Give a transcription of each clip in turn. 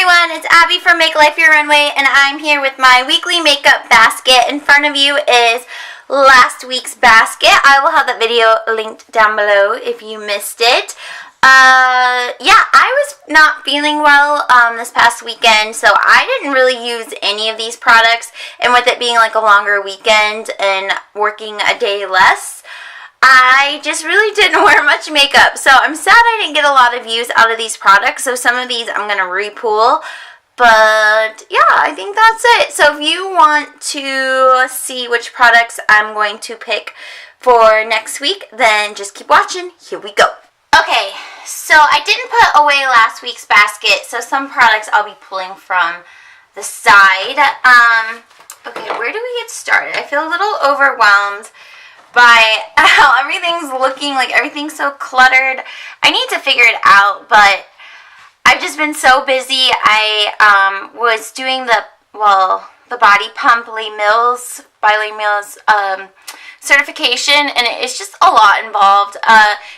everyone, it's Abby from Make Life Your Runway, and I'm here with my weekly makeup basket. In front of you is last week's basket. I will have that video linked down below if you missed it. Yeah, I was not feeling well this past weekend, so I didn't really use any of these products, and with it being like a longer weekend and working a day less, I just really didn't wear much makeup, so I'm sad I didn't get a lot of use out of these products, so some of these I'm going to repool, but yeah, I think that's it. So if you want to see which products I'm going to pick for next week, then just keep watching. Here we go. Okay, so I didn't put away last week's basket, so some products I'll be pulling from the side. Okay, where do we get started? I feel a little overwhelmed by how everything's looking, like everything's so cluttered. I need to figure it out, but I've just been so busy. I was doing the Body Pump by Lee Mills certification, and it's just a lot involved.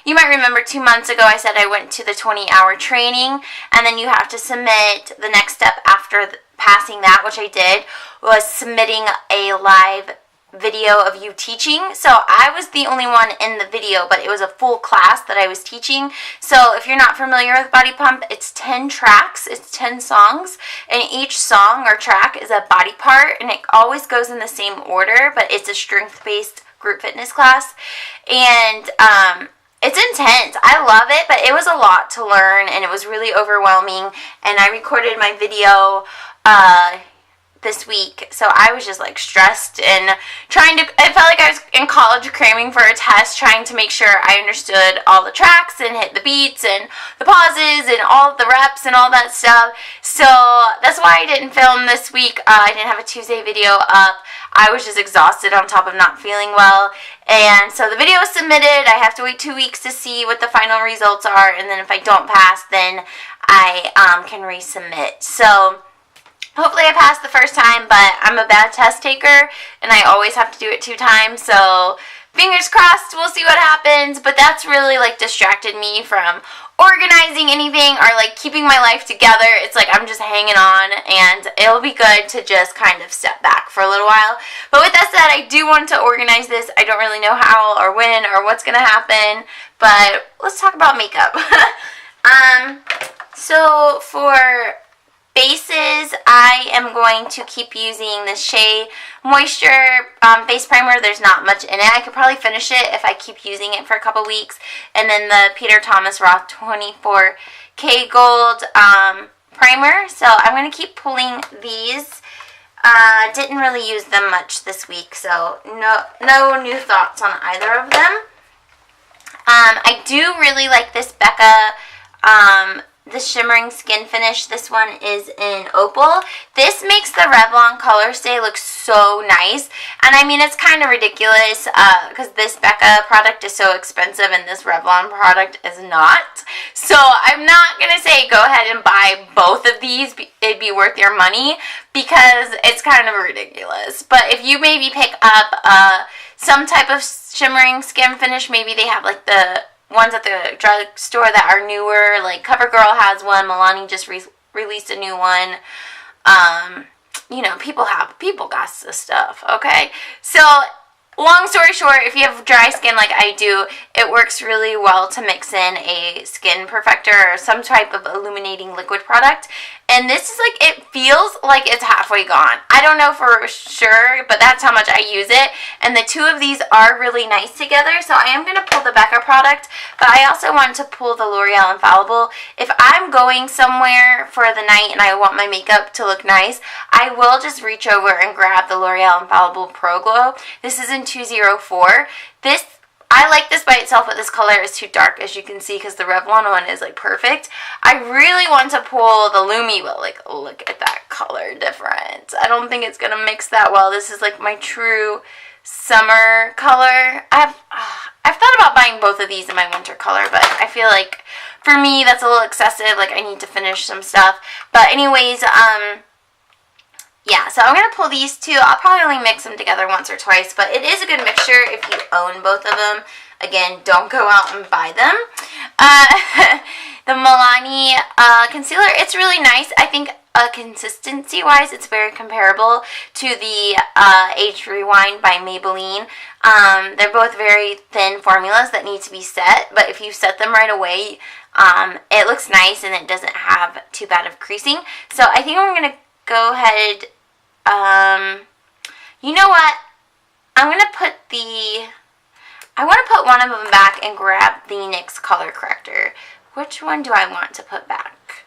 You might remember 2 months ago I said I went to the 20-hour training, and then you have to submit the next step after passing that, which I did, was submitting a live video of you teaching. So I was the only one in the video, but it was a full class that I was teaching. So if you're not familiar with Body Pump, it's 10 tracks, it's 10 songs, and each song or track is a body part, and it always goes in the same order, but it's a strength-based group fitness class, and it's intense. I love it, but it was a lot to learn, and it was really overwhelming, and I recorded my video this week, so I was just like stressed and I felt like I was in college cramming for a test, trying to make sure I understood all the tracks and hit the beats and the pauses and all the reps and all that stuff. So that's why I didn't film this week. I didn't have a Tuesday video up. I was just exhausted on top of not feeling well, and so the video is submitted. I have to wait 2 weeks to see what the final results are, and then if I don't pass, then I can resubmit. So hopefully I passed the first time, but I'm a bad test taker, and I always have to do it 2 times, so fingers crossed, we'll see what happens. But that's really like distracted me from organizing anything or like keeping my life together. It's like I'm just hanging on, and it'll be good to just kind of step back for a little while. But with that said, I do want to organize this. I don't really know how or when or what's gonna happen, but let's talk about makeup. So for bases, I am going to keep using the Shea Moisture Face Primer. There's not much in it. I could probably finish it if I keep using it for a couple weeks. And then the Peter Thomas Roth 24K Gold Primer. So I'm going to keep pulling these. Didn't really use them much this week, so no new thoughts on either of them. I do really like this Becca the shimmering skin finish. This one is in Opal. This makes the Revlon Color Stay look so nice, and I mean, it's kind of ridiculous because this Becca product is so expensive and this Revlon product is not. So I'm not gonna say go ahead and buy both of these. It'd be worth your money because it's kind of ridiculous. But if you maybe pick up some type of shimmering skin finish, maybe they have like the ones at the drugstore that are newer, like CoverGirl has one, Milani just released a new one. You know, people got this stuff, okay? So long story short, if you have dry skin like I do, it works really well to mix in a skin perfector or some type of illuminating liquid product. And this is like, it feels like it's halfway gone. I don't know for sure, but that's how much I use it. And the two of these are really nice together. So I am going to pull the Becca product, but I also want to pull the L'Oreal Infallible. If I'm going somewhere for the night and I want my makeup to look nice, I will just reach over and grab the L'Oreal Infallible Pro Glow. This is in 204. I like this by itself, but this color is too dark, as you can see, because the Revlon one is like perfect. I really want to pull the Lumi, but like, look at that color difference. I don't think it's gonna mix that well. This is like my true summer color. I've thought about buying both of these in my winter color, but I feel like for me that's a little excessive. Like, I need to finish some stuff. But anyways, yeah, so I'm going to pull these two. I'll probably only mix them together once or twice, but it is a good mixture if you own both of them. Again, don't go out and buy them. The Milani concealer, it's really nice. I think consistency-wise, it's very comparable to the Age Rewind by Maybelline. They're both very thin formulas that need to be set, but if you set them right away, it looks nice and it doesn't have too bad of creasing. So I think I'm going to go ahead, you know what, I'm going to put I want to put one of them back and grab the NYX color corrector. Which one do I want to put back?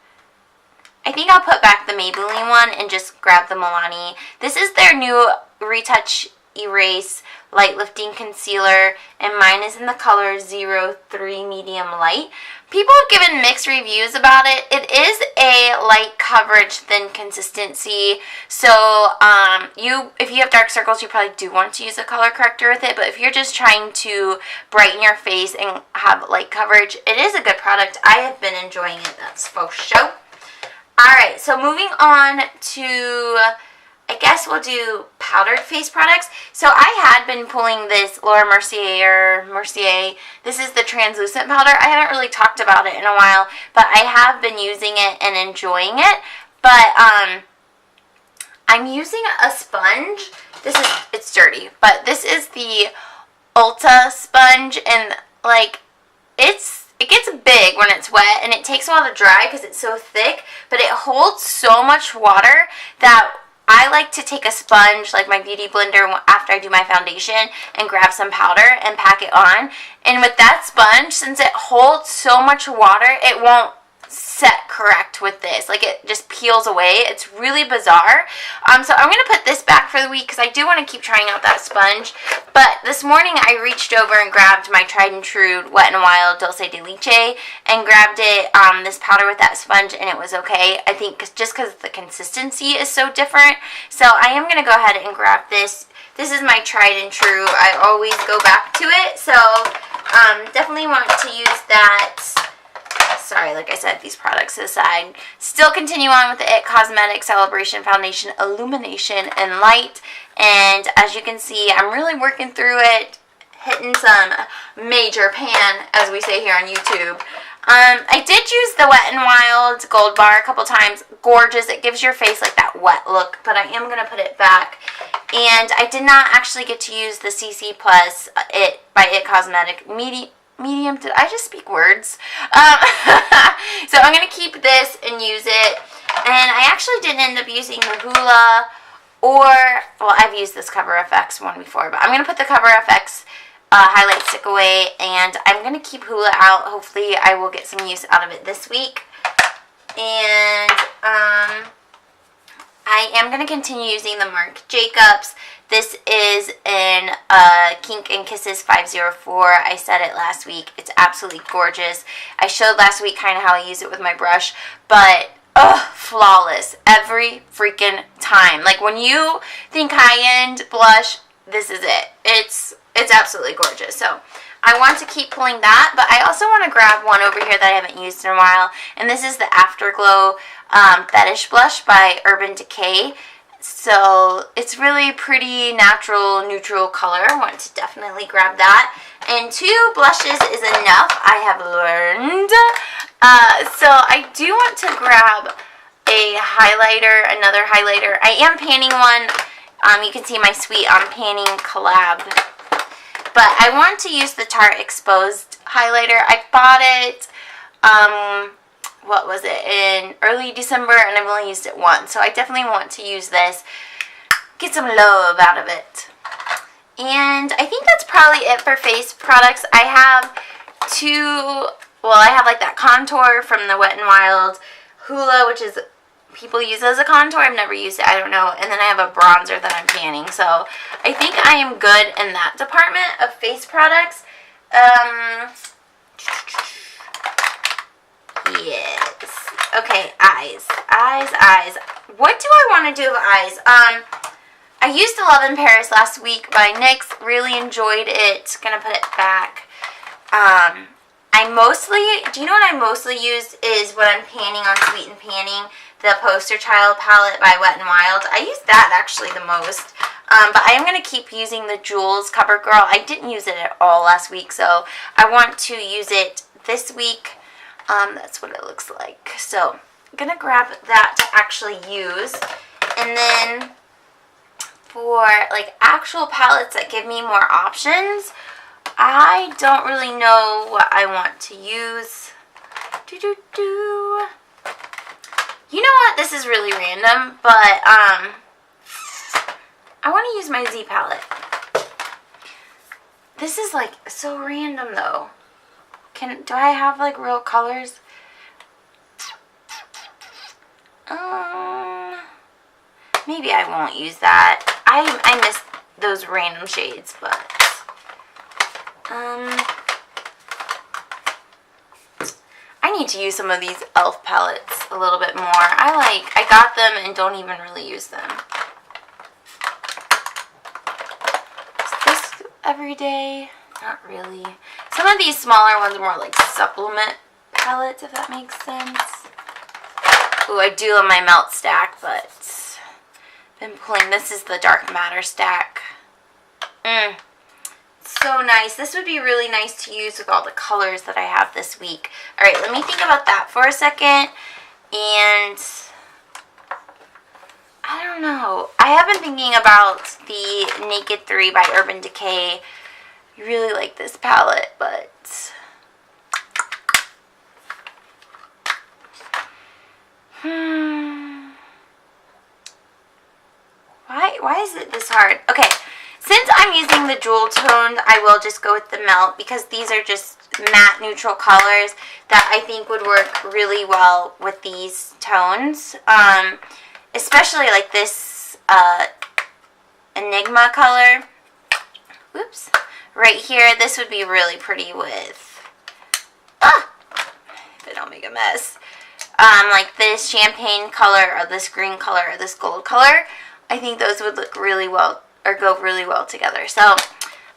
I think I'll put back the Maybelline one and just grab the Milani. This is their new Retouch Erase Light Lifting Concealer, and mine is in the color 03 Medium Light. People have given mixed reviews about it. It is a light coverage, thin consistency. So if you have dark circles, you probably do want to use a color corrector with it. But if you're just trying to brighten your face and have light coverage, it is a good product. I have been enjoying it. That's for sure. Alright, so moving on to, I guess we'll do powdered face products. So I had been pulling this Laura Mercier. This is the translucent powder. I haven't really talked about it in a while, but I have been using it and enjoying it. But I'm using a sponge. It's dirty, but this is the Ulta sponge, and like it gets big when it's wet, and it takes a while to dry because it's so thick, but it holds so much water that I like to take a sponge, like my beauty blender, after I do my foundation and grab some powder and pack it on. And with that sponge, since it holds so much water, it won't set correct with this. Like, it just peels away. It's really bizarre. So I'm going to put this back for the week because I do want to keep trying out that sponge. But this morning I reached over and grabbed my tried and true Wet n Wild Dulce de Leche and grabbed it, this powder with that sponge, and it was okay. I think just because the consistency is so different. So I am going to go ahead and grab this. This is my tried and true. I always go back to it. So definitely want to use that. Sorry, like I said, these products aside. Still continue on with the IT Cosmetics Celebration Foundation Illumination and Light. And as you can see, I'm really working through it, hitting some major pan, as we say here on YouTube. I did use the Wet n Wild Gold Bar a couple times. Gorgeous. It gives your face like that wet look, but I am going to put it back. And I did not actually get to use the CC Plus by IT Cosmetic Medium. Did I just speak words? So I'm going to keep this and use it. And I actually didn't end up using the Hoola well, I've used this Cover FX one before, but I'm going to put the Cover FX highlight stick away, and I'm going to keep Hoola out. Hopefully I will get some use out of it this week. And I am going to continue using the Marc Jacobs. This is in Kink and Kisses 504. I said it last week. It's absolutely gorgeous. I showed last week kind of how I use it with my brush, but flawless every freaking time. Like, when you think high-end blush, this is it. It's absolutely gorgeous. So I want to keep pulling that, but I also want to grab one over here that I haven't used in a while, and this is the Afterglow Fetish Blush by Urban Decay. So it's really pretty natural, neutral color. I want to definitely grab that. And 2 blushes is enough, I have learned. So I do want to grab a highlighter, another highlighter. I am panning one. You can see my Sweet on Panning collab. But I want to use the Tarte Exposed highlighter. I bought it, what was it, in early December, and I've only used it once. So I definitely want to use this, get some love out of it. And I think that's probably it for face products. I have I have like that contour from the Wet n Wild Hoola, which is, people use it as a contour. I've never used it, I don't know. And then I have a bronzer that I'm panning. So I think I am good in that department of face products. Yes. Okay, eyes. What do I want to do with eyes? I used Love in Paris last week by NYX. Really enjoyed it. Gonna put it back. Do you know what I mostly used is when I'm panning on Sweet and Panning, the Poster Child palette by Wet n Wild. I use that actually the most. But I am going to keep using the Jules CoverGirl. I didn't use it at all last week, so I want to use it this week. That's what it looks like. So I'm gonna grab that to actually use. And then for like actual palettes that give me more options, I don't really know what I want to use. You know what? This is really random, but I want to use my Z palette. This is like so random though. Do I have like real colors? Maybe I won't use that. I miss those random shades, but I need to use some of these e.l.f. palettes a little bit more. I got them and don't even really use them. Is this every day? Not really. Some of these smaller ones are more like supplement palettes, if that makes sense. Ooh, I do love my melt stack, but been pulling. This is the dark matter stack. So nice. This would be really nice to use with all the colors that I have this week. Alright, let me think about that for a second. And I don't know. I have been thinking about the Naked 3 by Urban Decay. I really like this palette, but why is it this hard? Okay, since I'm using the jewel toned, I will just go with the melt because these are just matte neutral colors that I think would work really well with these tones. Especially like this Enigma color. Whoops. Right here, this would be really pretty with, if I don't make a mess, like this champagne color or this green color or this gold color. I think those would look really well, or go really well together. So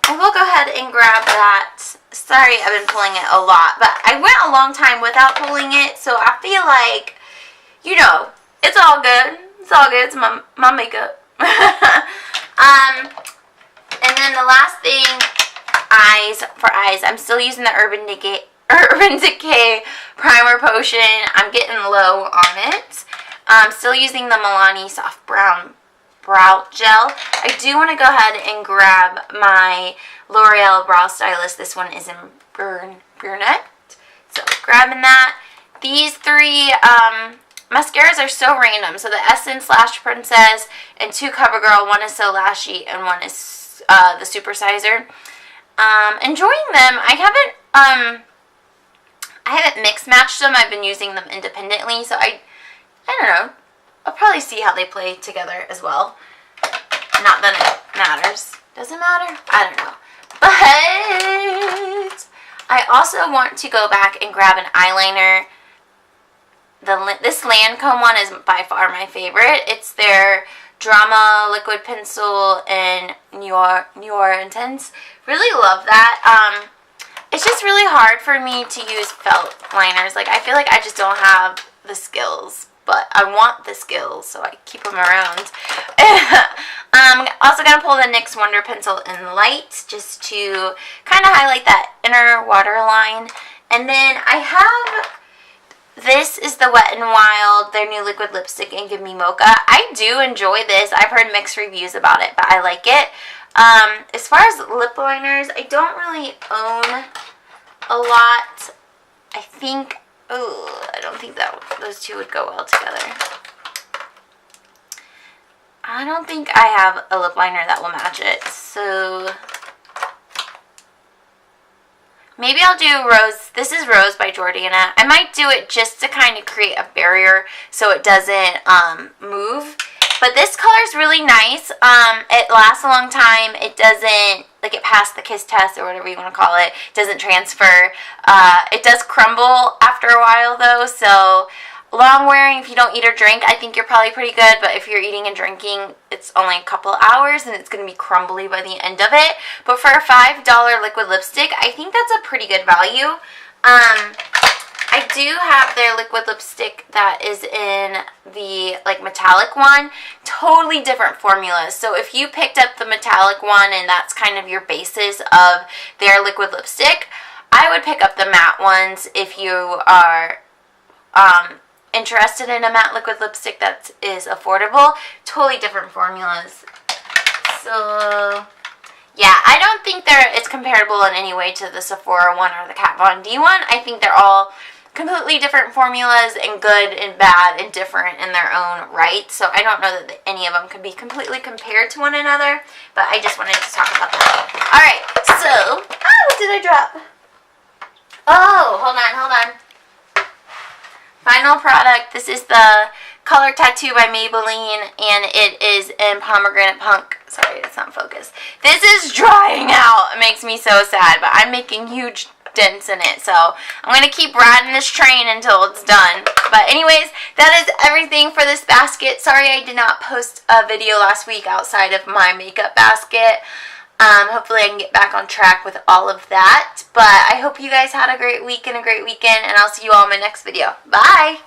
I will go ahead and grab that. Sorry, I've been pulling it a lot, but I went a long time without pulling it, so I feel like, you know, it's all good. It's all good. It's my makeup. And then the last thing, for eyes, I'm still using the Urban Decay Primer Potion. I'm getting low on it. I'm still using the Milani Soft Brown Brow Gel. I do want to go ahead and grab my L'Oreal Brow Stylist. This one is in Brunette. So grabbing that. These three mascaras are so random. So the Essence Lash Princess and 2 CoverGirl. One is So Lashy and one is the Supersizer. Enjoying them. I haven't mix matched them. I've been using them independently, so I don't know. I'll probably see how they play together as well. Not that it matters. Does it matter? I don't know. But I also want to go back and grab an eyeliner. This Lancome one is by far my favorite. It's their Drama Liquid Pencil in Noir Intense. Really love that. It's just really hard for me to use felt liners. Like, I feel like I just don't have the skills, but I want the skills, so I keep them around. I'm also going to pull the NYX Wonder Pencil in Light just to kind of highlight that inner waterline. And then I have, this is the Wet n Wild, their new liquid lipstick in Give Me Mocha. I do enjoy this. I've heard mixed reviews about it, but I like it. As far as lip liners, I don't really own a lot. I think, I don't think that those two would go well together. I don't think I have a lip liner that will match it, so maybe I'll do Rose. This is Rose by Jordana. I might do it just to kind of create a barrier so it doesn't move. But this color is really nice. It lasts a long time. It doesn't, like, it passed the kiss test or whatever you want to call it. It doesn't transfer. It does crumble after a while though, so long wearing, if you don't eat or drink, I think you're probably pretty good. But if you're eating and drinking, it's only a couple hours and it's going to be crumbly by the end of it. But for a $5 liquid lipstick, I think that's a pretty good value. I do have their liquid lipstick that is in the like metallic one. Totally different formulas. So if you picked up the metallic one and that's kind of your basis of their liquid lipstick, I I would pick up the matte ones if you are interested in a matte liquid lipstick that is affordable. Totally different formulas. So yeah, I don't think it's comparable in any way to the Sephora one or the Kat Von D one. I think they're all completely different formulas and good and bad and different in their own right. So I don't know that any of them can be completely compared to one another, but I just wanted to talk about that. Alright, so, what did I drop? Oh, hold on. Final product. This is the Color Tattoo by Maybelline, and it is in Pomegranate Punk. Sorry, it's not focused. This is drying out. It makes me so sad, but I'm making huge dents in it, so I'm going to keep riding this train until it's done. But anyways, that is everything for this basket. Sorry I did not post a video last week outside of my makeup basket. Hopefully I can get back on track with all of that. But I hope you guys had a great week and a great weekend, and I'll see you all in my next video. Bye!